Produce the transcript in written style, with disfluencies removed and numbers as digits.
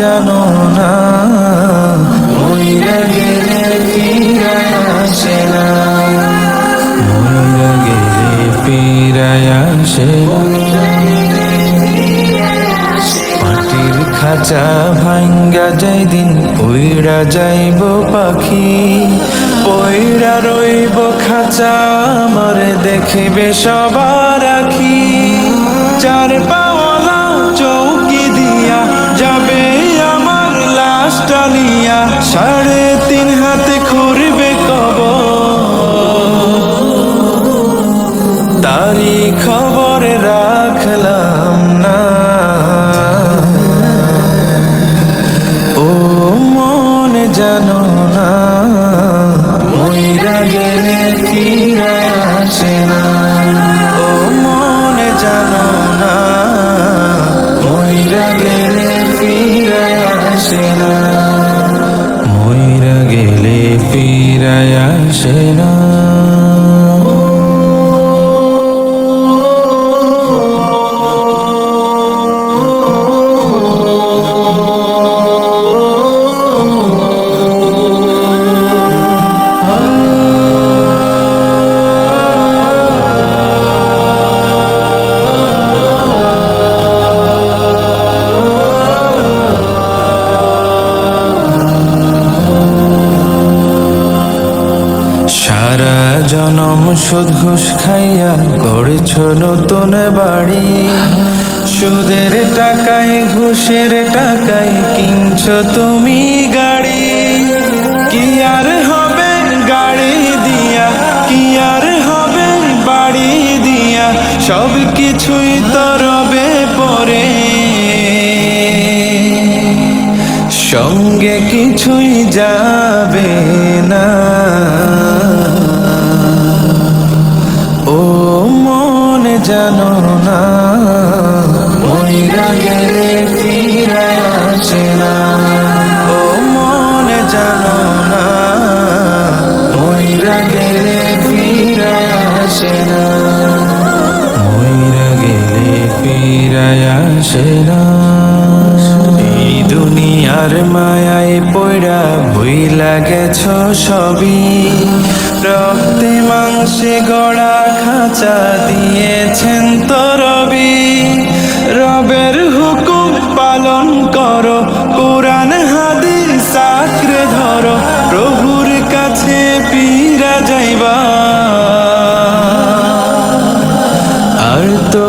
জানো না, মইরা গেলে ফিরায় আসে না, মইরা গেলে ফিরায় আসে না। মাটির খাঁচা ভাঙ্গা যাই দিন পইড়া যাইব পাখি, পইড়া রইব খাঁচা আমারে দেখিবে সবার আখি। চার পাওয়ালা চৌকি দিয়া যাবে আমার লাশ টানিয়া, 3.5 হাতে খুঁড়বে কবর, তারি খবর রাখলাম না। ও মনে জানো না, মইরা গেলে ফিরায় আসে না, ও মনে জানো না, মইরা গেলে ফিরায় আসে না, মইরা গেলে ফিরায় আসে না। সারা জনম সুদ ঘুষ খাইয়া গড়েছ নতুন বাড়ি, সুদের টাকায় ঘুষের টাকায় কিনছ তুমি গাড়ি। কি আর হবে গাড়ি দিয়া, কি আর হবে বাড়ি দিয়া, সব কিছুই তো রবে পরে, সঙ্গে কিছুই যাবে না। ও মনে জানো না, মইরা গেলে ফিরায় আসে না, ও মনে জানো না, মইরা গেলে ফিরায় আসে না, মইরা গেলে ফিরায় আসে না। এই দুনিয়ার মায়ায় পইড়া ভুইলা গেছ সবই, রক্তে মাংসে গড়া খাঁচা দিয়েছেন তো রবি। রবের হুকুম পালন করো, কোরআন হাদিস আঁকড়ে ধরো, প্রভুর কাছে ফিরা যাইবা, আর তো